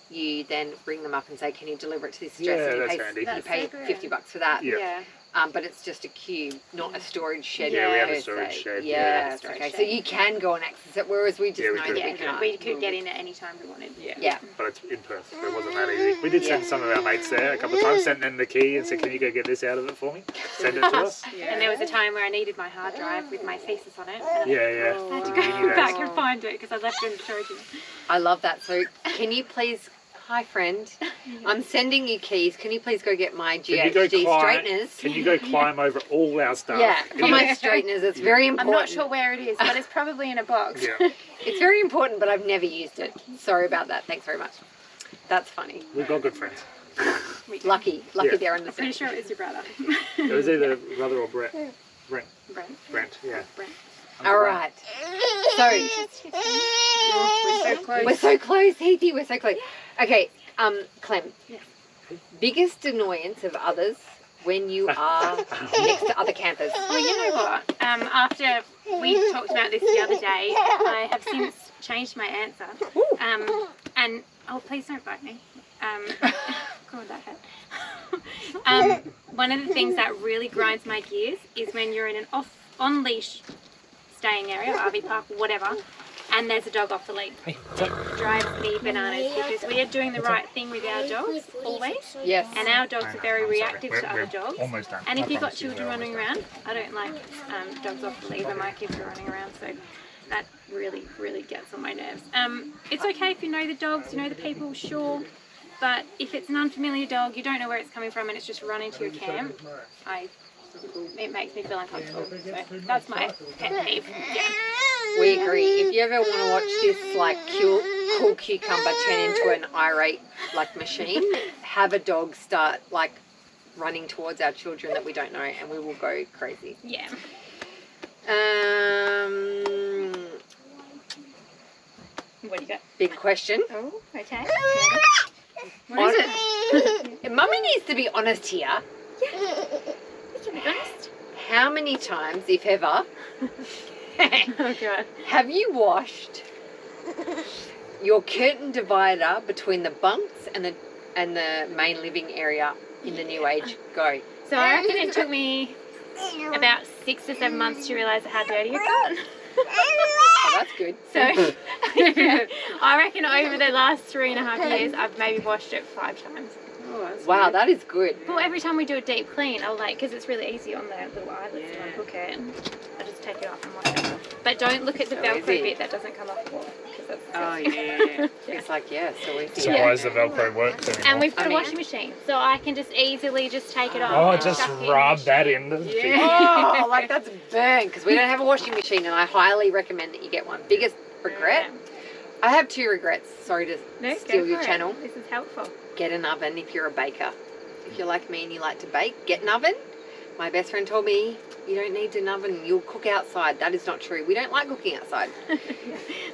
you then ring them up and say, "Can you deliver it to this address?" Yeah, and you that's pay, handy. you That's pay so good. $50 for that. Yeah. Yeah. But it's just a cube, not a storage shed. Yeah, we have a per storage se. shed, Yeah, yeah. it's Storage okay. shed. So you can go and access it, whereas we just Yeah, we know could. that we Yeah. can't. We could get in at any time we wanted. Yeah. But it's in Perth, so it wasn't that easy. We did send some of our mates there a couple of times, sent them the key and said, "Can you go get this out of it for me? Send it to us." And there was a time where I needed my hard drive with my thesis on it. And Yeah, yeah. I had to You go need back those. and find it because I left it in the storage unit. I love that. So can you please, hi friend, I'm sending you keys. Can you please go get my Can you go GHD climb? straighteners? Can you go climb over all our stuff? Yeah, for my straighteners. It's very I'm important. not sure where it is, but it's probably in a box. Yeah. It's very important, but I've never used it. Sorry about that. Thanks very much. That's funny. We've got good friends. Lucky Yeah. they're Pretty understanding. sure it was your brother. It was either Brother or Brent. Brent. Brent, yeah. Brent. All right. So We're so close. we're so close, Heathy. We're so close. Okay, Clem. Yeah. Biggest annoyance of others when you are next to other campers. Well, you know what? After we talked about this the other day, I have since changed my answer. And oh, please don't bite me. God, that hurt. One of the things that really grinds my gears is when you're in an on leash staying area, RV park, whatever, and there's a dog off the lead. It drives me bananas because we are doing the right thing with our dogs always, Yes. and our dogs are very I'm sorry. reactive to other We're dogs. almost done. And I if you've got promise you children we're running almost around, I don't like dogs off the lead when my kids are running around, so that really, really gets on my nerves. It's okay if you know the dogs, you know the people, sure, but if it's an unfamiliar dog, you don't know where it's coming from and it's just run into your camp, it makes me feel uncomfortable. So that's my pet peeve. Yeah. We agree. If you ever want to watch this like cool cucumber turn into an irate like machine, have a dog start like running towards our children that we don't know, and we will go crazy. Yeah. What do you got? Big question. Oh, okay. What is it? Mummy needs to be honest here. be honest. How many times, if ever, Oh god. have you washed your curtain divider between the bunks and the main living area in the new age? Go. So I reckon it took me about 6 or 7 months to realise how dirty it got. Oh, that's good. So yeah, I reckon over the last 3.5 years, I've maybe washed it 5 times. Oh, that's Wow, good. that is good. But every time we do a deep clean, I'll because it's really easy on the little eyelets to Yeah. unhook it, and I just take it off and wash it. But don't look at the So Velcro easy. bit that doesn't come off the wall, because that's Oh, disgusting. yeah. It's like, yeah, so easy. So why does the Velcro work anymore? And we've got I a mean- washing machine, so I can just easily just take it off. Oh, and just chuck it in the rub that machine. in the Yeah. Oh, like that's burnt because we don't have a washing machine, and I highly recommend that you get one. Biggest regret? I have 2 regrets. Sorry to No, steal go your for it. channel. This is helpful. Get an oven if you're a baker. If you're like me and you like to bake, get an oven. My best friend told me you don't need an oven, you'll cook outside. That is not true. We don't like cooking outside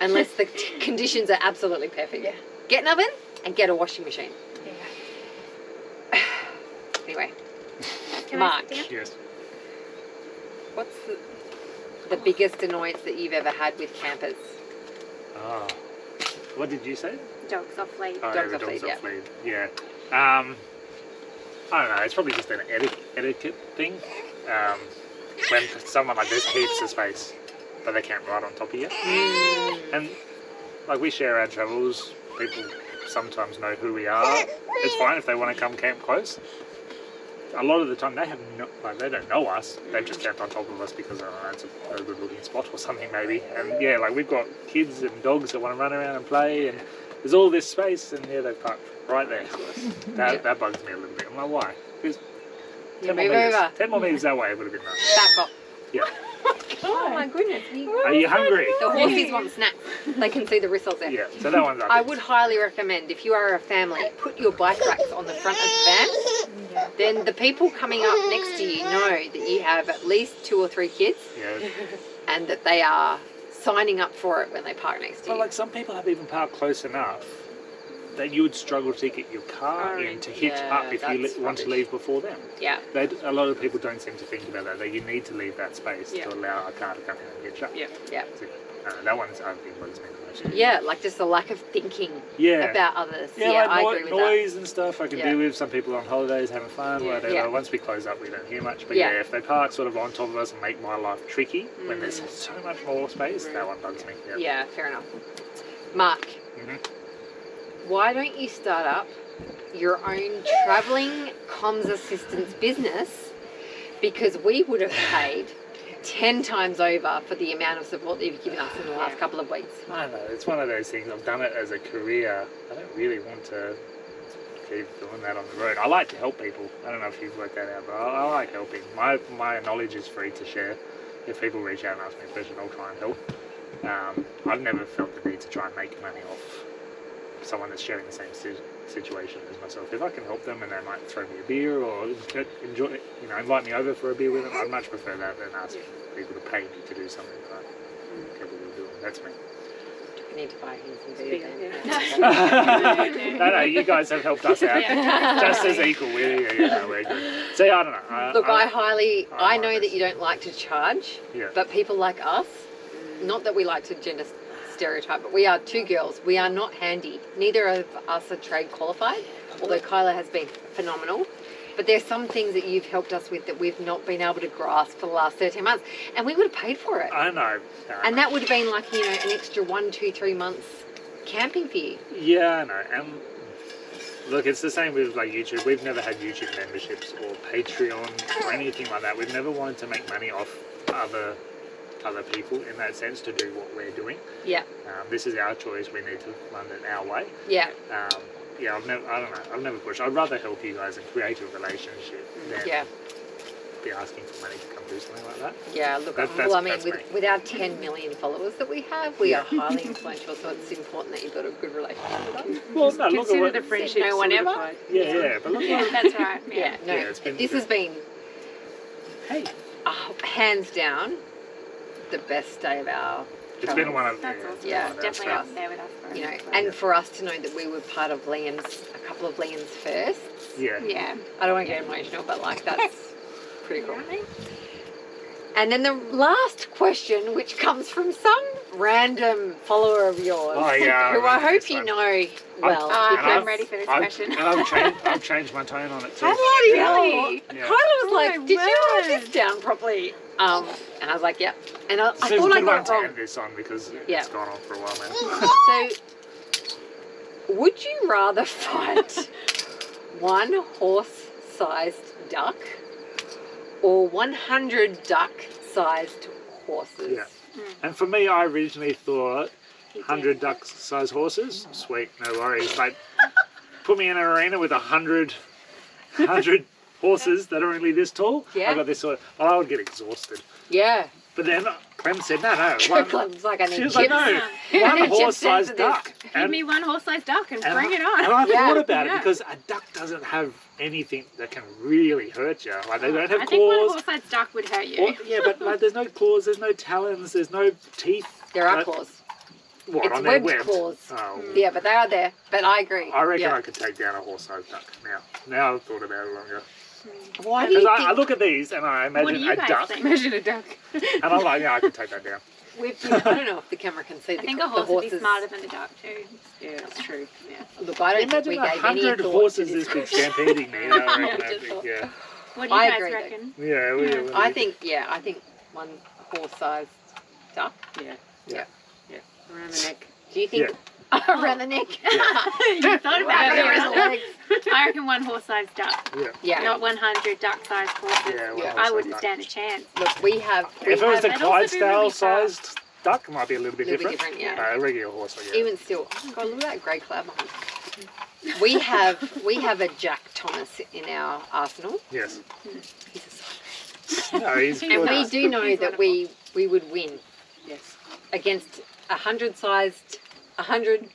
unless the conditions are absolutely perfect. Yeah. Get an oven and get a washing machine. Yeah. Anyway, Can Mark. I sit down? Yes. what's the biggest annoyance that you've ever had with campers? Oh. What did you say? Dogs off lead. Oh, Dogs yeah, off the lead, dogs off lead. Yeah. I don't know. It's probably just an etiquette thing. When someone like there's heaps of space, but they can't ride on top of you. And like we share our travels, people sometimes know who we are. It's fine if they want to come camp close. A lot of the time they have they don't know us. They've just camped on top of us because it's a good looking spot or something maybe. And yeah, like we've got kids and dogs that want to run around and play, and there's all this space, and yeah, they've parked right there. That bugs me a little bit. I'm like, why? Because 10 more Move meters. over. 10 more meters that way would have been nice. Back off. Yeah. Oh my goodness. Are you hungry? The horses want snacks. They can see the rissoles there. Yeah. So that one's up. I would highly recommend, if you are a family, put your bike racks on the front of the van. Yeah. Then the people coming up next to you know that you have at least 2 or 3 kids Yeah. and that they are signing up for it when they park next to Well, you. like some people have even parked close enough that you would struggle to get your car in to hitch Yeah, up if you that's want to rubbish. leave before them. Yeah. A lot of people don't seem to think about that you need to leave that space Yeah. to allow a car to come in and hitch up. Yeah. Yeah. So, that one's, I think, bugs me the most. Yeah, like just the lack of thinking Yeah. about others. Yeah, Yeah, like I agree with noise and stuff I can Yeah. do with. Some people on holidays having fun, Yeah. whatever. Yeah. Once we close up, we don't hear much. But Yeah. yeah, if they park sort of on top of us and make my life tricky when there's so much more space, that one bugs me. that. Yeah, fair enough. Mark, Mhm. why don't you start up your own travelling comms assistance business? Because we would have paid 10 times over for the amount of support that you've given us in the last couple of weeks. I don't know, it's one of those things. I've done it as a career. I don't really want to keep doing that on the road. I like to help people. I don't know if you've worked that out, but I like helping. My knowledge is free to share. If people reach out and ask me a question, I'll try and help. I've never felt the need to try and make money off someone that's sharing the same situation as myself. If I can help them and they might throw me a beer or enjoy, invite me over for a beer with them, I'd much prefer that than ask people to pay me to do something that I'm capable of doing. That's me. We need to buy him some beer then. Yeah. No, you guys have helped us out. Just as equal. We're good. See, I don't know. Look, I know like that this. you don't like to charge, Yeah. but people like us, not that we like to gender stereotype, but we are 2 girls. We are not handy. Neither of us are trade qualified, although Kyla has been phenomenal. But there's some things that you've helped us with that we've not been able to grasp for the last 13 months, and we would have paid for it. I know. And that would have been like, an extra 1, 2, 3 months camping for you. Yeah, I know. And look, it's the same with like YouTube. We've never had YouTube memberships or Patreon or anything like that. We've never wanted to make money off other people in that sense to do what we're doing. Yeah, This is our choice. We need to run it our way. yeah, Yeah, I've never pushed. I'd rather help you guys and create a relationship than yeah. be asking for money to come do something like that. Yeah, look, That's with me. with our 10 million followers that we have, we are highly influential, so it's important that you've got a good relationship with us. Well, no, look at Consider what. the friendship no one ever? solidified. Yeah, but look Yeah, what. that's right. Yeah, no, Yeah, it's been this good. has been Hey, hands down the best day of our it's been one of. That's awesome. Yeah, It's that's definitely great. up there with us. For you know, us. and for us to know that we were part of a couple of Liam's firsts. Yeah. Yeah. I don't want to get emotional, but like that's Pretty cool. Right. And then the last question, which comes from some random follower of yours, Oh, yeah, who I I remember hope this you one. know well. I'm because ready for this I've, question. and I've changed my tone on it too. Bloody hell. Really? Yeah. Kyla was Oh like, my did you write word. this down properly? And I was like, yep. And I This is a thought I good one got it to wrong. end this on because Yeah. it's gone on for a while now. So, would you rather fight one horse-sized duck or 100 duck-sized horses? Yeah. And for me, I originally thought 100 duck-sized horses. Sweet, no worries. Like, put me in an arena with 100 horses that are only this tall. Yeah. I got this sort of, I would get exhausted. Yeah. But then Clem said, no, one, Clem's like, I she need was like, chips. no, I one need chips horse-sized for this. duck. Give me one horse-sized duck and bring it And on. I Yeah. thought about Yeah. it because a duck doesn't have anything that can really hurt you. Like, they don't have I think one claws. horse-sized duck would hurt you. Or, yeah, but like, there's no claws, there's no talons, there's no teeth. There are Like, claws. What, It's on their webbed webs? claws. Oh, Yeah, but they are there. But I agree. I reckon Yeah. I could take down a horse-sized duck now I've thought about it longer. Why do you Because think I look at these and I What do imagine you a guys duck, think? Imagine a duck. and I'm like, yeah, I could take that down. we've been, I don't know if the camera can see I think a horse would be smarter than a duck too. Yeah, that's true. Look, I don't think Imagine we gave any 100 thought horses to this big stampeding me. You know, I reckon that'd Just be- thought. yeah, What do you I guys agree, though. reckon? yeah. I think one horse-sized duck Yeah. around the neck. Do you think around the neck? You thought about Around it. the legs. I reckon one horse-sized duck, Yeah. not 100 duck-sized horses. Yeah, one Yeah. I horse-sized wouldn't duck. stand a chance. Look, we have If it was a They'd also be really Clydesdale-sized duck, it might be a little bit Little bit different. different, yeah. A regular horse, I guess. even still. Oh my god, look at that grey cloud behind us. We have a Jack Thomas in our arsenal. Yes. He's a silent. No, he's And And good. we do know He's that we would win Yes. against 100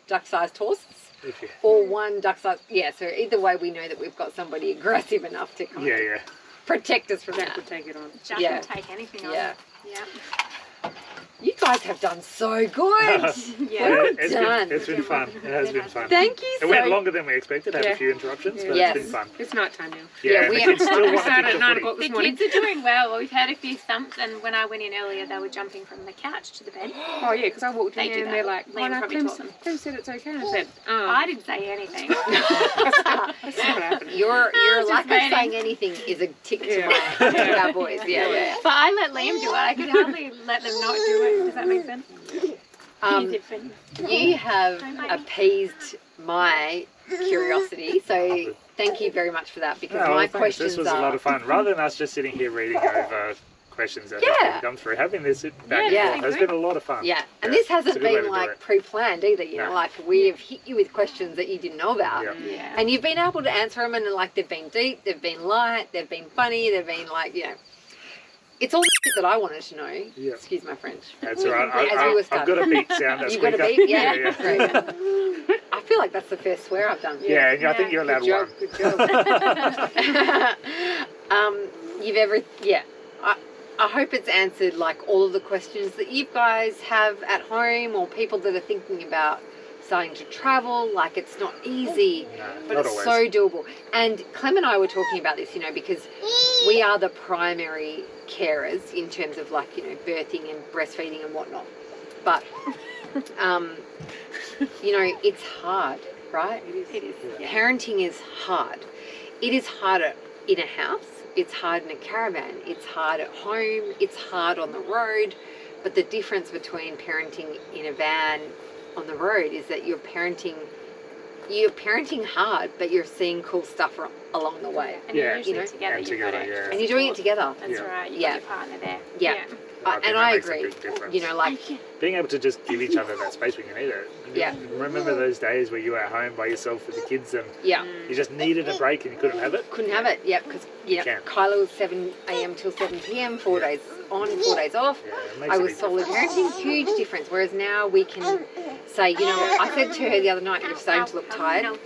duck-sized horses If you- or one duck-sized. Yeah, so either way, we know that we've got somebody aggressive enough to come Yeah, and yeah. protect us from Jack that. would take it on. Jack Yeah. will take anything on. Yeah. Yeah. You guys have done so good. Yeah. It's done. been, it's been fun. It has been fun. Thank you It so went longer than we expected. Had Yeah. a few interruptions, but Yes. it's been fun. It's night time now. Yeah, and we the are- kids still We want to started kick at the 9 footy. o'clock The this morning. kids are doing well. We've had a few thumps, and when I went in earlier, they were jumping from the couch to the bed. Oh yeah, because I walked They in do and that. they're like, Liam no, probably taught them. Clem said it's okay. And I said, I didn't say anything. that's not happening. Your just lack of waiting. saying anything is a tick to Yeah. my to our boys. Yeah, yeah. But I let Liam do it. I could hardly let them not do it. Does that make sense? Um, Easy for you. you have appeased my curiosity, so thank you very much for that. Because Oh, well, my thanks. questions This was are a lot of fun. Rather than us just sitting here reading over questions that Yeah. have come through, having this back and Yeah. forth has been a lot of fun. yeah, and Yeah, this hasn't it's a good way been to do like it. pre-planned either. You know, No. like we have hit you with questions that you didn't know about. Yeah. Yeah. And you've been able to answer them, and like they've been deep, they've been light, they've been funny, they've been like, you know, it's all the shit that I wanted to know. Yeah. Excuse my French. That's all right. As we were I've got a starting. beep sound. That's You've got a quicker. beep, yeah. yeah. Great. I feel like that's the first swear I've done. Yeah, and I think you're allowed Good job. one. Good job. You've ever, yeah. I hope it's answered like all of the questions that you guys have at home, or people that are thinking about starting to travel. Like, it's not easy, No, but not it's always. so doable. And Clem and I were talking about this, you know, because we are the primary carers in terms of like, you know, birthing and breastfeeding and whatnot. But, you know, it's hard, right? It is. Yeah. Parenting is hard. It is harder in a house. It's hard in a caravan. It's hard at home. It's hard on the road. But the difference between parenting in a van on the road is that you're parenting hard, but you're seeing cool stuff along the way. And you're Yeah. usually You know, together. and You've got together, yeah. And you're doing it together. That's Yeah. right. You've Yeah. got your partner there. Yeah. I think And that I makes a agree. big difference. You know, like, being able to just give each other that space when you need it. Yeah. Remember those days where you were at home by yourself with the kids and yeah. you just needed a break and you couldn't have it? Couldn't have it, yeah, because you know, Can't. Kyla was 7 a.m. till 7 p.m., 4 days on, 4 days off. Yeah, it makes I a was big solo difference. parenting, huge difference. Whereas now we can say, you know, I said to her the other night, you're starting to look tired. No.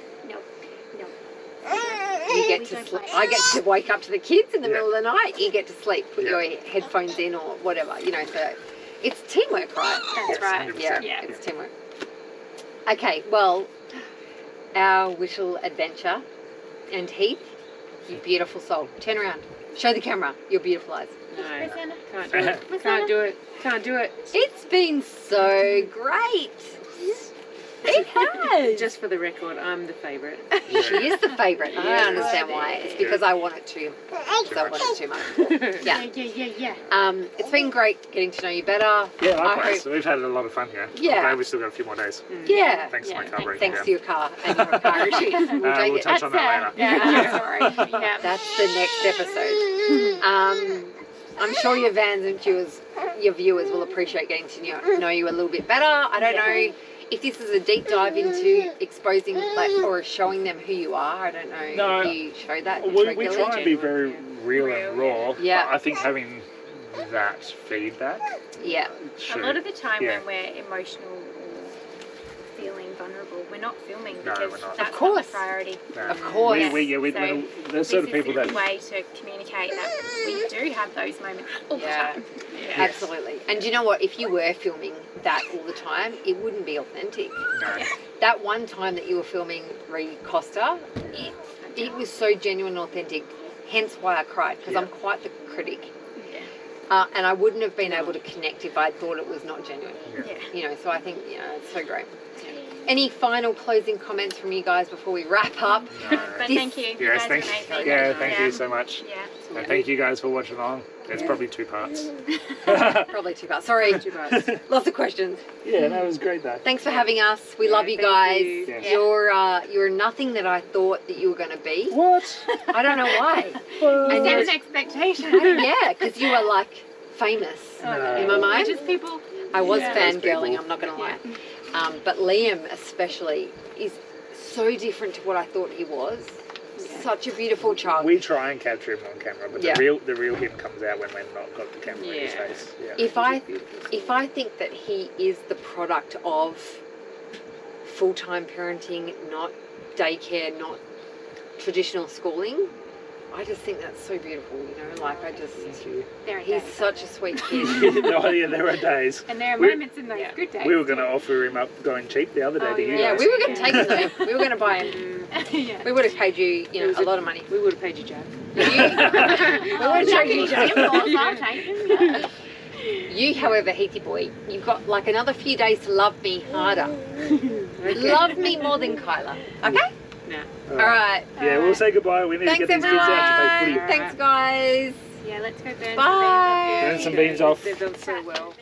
You get to sleep. I get to wake up to the kids in the Yeah. middle of the night. You get to sleep. Put Yeah. your headphones in or whatever. You know, so it's teamwork, right? That's Yes, right. 100%. Yeah, Yeah. it's teamwork. Okay, well, our little adventure, and Heath, You beautiful soul. Turn around. Show the camera your beautiful eyes. No, Rosanna. can't do it. Can't do it. Can't do it. It's been so great. It has. Just for the record, I'm the favourite. She is the favourite. I don't understand why. It's because I want it to. Because I want it too much. Yeah. It's been great getting to know you better. Yeah, I likewise. hope- We've had a lot of fun here. Yeah. I'm glad we've still got a few more days. Yeah. Thanks to my car breaking Thanks down. to your car and your car issue. We'll take We'll it. touch on that later. Yeah, sorry. Yeah. That's the next episode. I'm sure your fans and your viewers will appreciate getting to know you a little bit better. I don't know if this is a deep dive into exposing or showing them who you are. I don't know No, if you show that We regularly. try and be very real and raw. Yeah. But I think having that feedback Yeah. A lot of the time Yeah. when we're emotional or feeling vulnerable, we're not filming No, because we're not. that's Of course. not the priority. Of course. There's sort of people This that. is a way to communicate that we do have those moments all Yeah. the time. Absolutely. And do you know what? If you were filming that all the time, it wouldn't be authentic. No. That one time that you were filming Ree Costa, it was so genuine and authentic. Hence why I cried, because I'm quite the critic. And I wouldn't have been able to connect if I thought it was not genuine. Yeah. You know, so I think, it's so great. Any final closing comments from you guys before we wrap up? No. But This- thank you. You Yes, guys thank are amazing. Yeah, thank you so much. Yeah. And thank you guys for watching along. It's probably 2 parts. Probably too bad. Sorry. Too bad. Lots of questions. Yeah, that was great though. Thanks for having us. We love you thank guys. you. Yes. You're nothing that I thought that you were going to be. What? I don't know why. And you're- there's an expectation. Yeah, because you were like famous in my We're mind. just people. I was Yeah. fangirling, people. I'm not going to lie. But Liam especially is so different to what I thought he was. Such a beautiful child. We try and capture him on camera, but Yeah. the real him comes out when we're not got the camera in his Yeah. face. Yeah. If I think that he is the product of full-time parenting, not daycare, not traditional schooling, I just think that's so beautiful, like I just, Thank you. There are he's days. such a sweet kid. No, yeah, there are days. And there are We- moments in those good days. We were going to offer him up going cheap the other day Oh, to you Yeah, guys. we were going to take him though. We were going to buy him. Yeah. We would have paid you, a lot of money. We would have paid you, Jack. Oh, Jackie, Jackie, I'll take him. You, however, Heathy boy, you've got like another few days to love me harder. Love me more than Kyla. Okay? No. All right. Yeah, we'll say goodbye. We need Thanks, to get these kids out to play everyone. footy. Thanks, guys. Yeah, let's go burn Bye. Burn some beans off. They've done so well.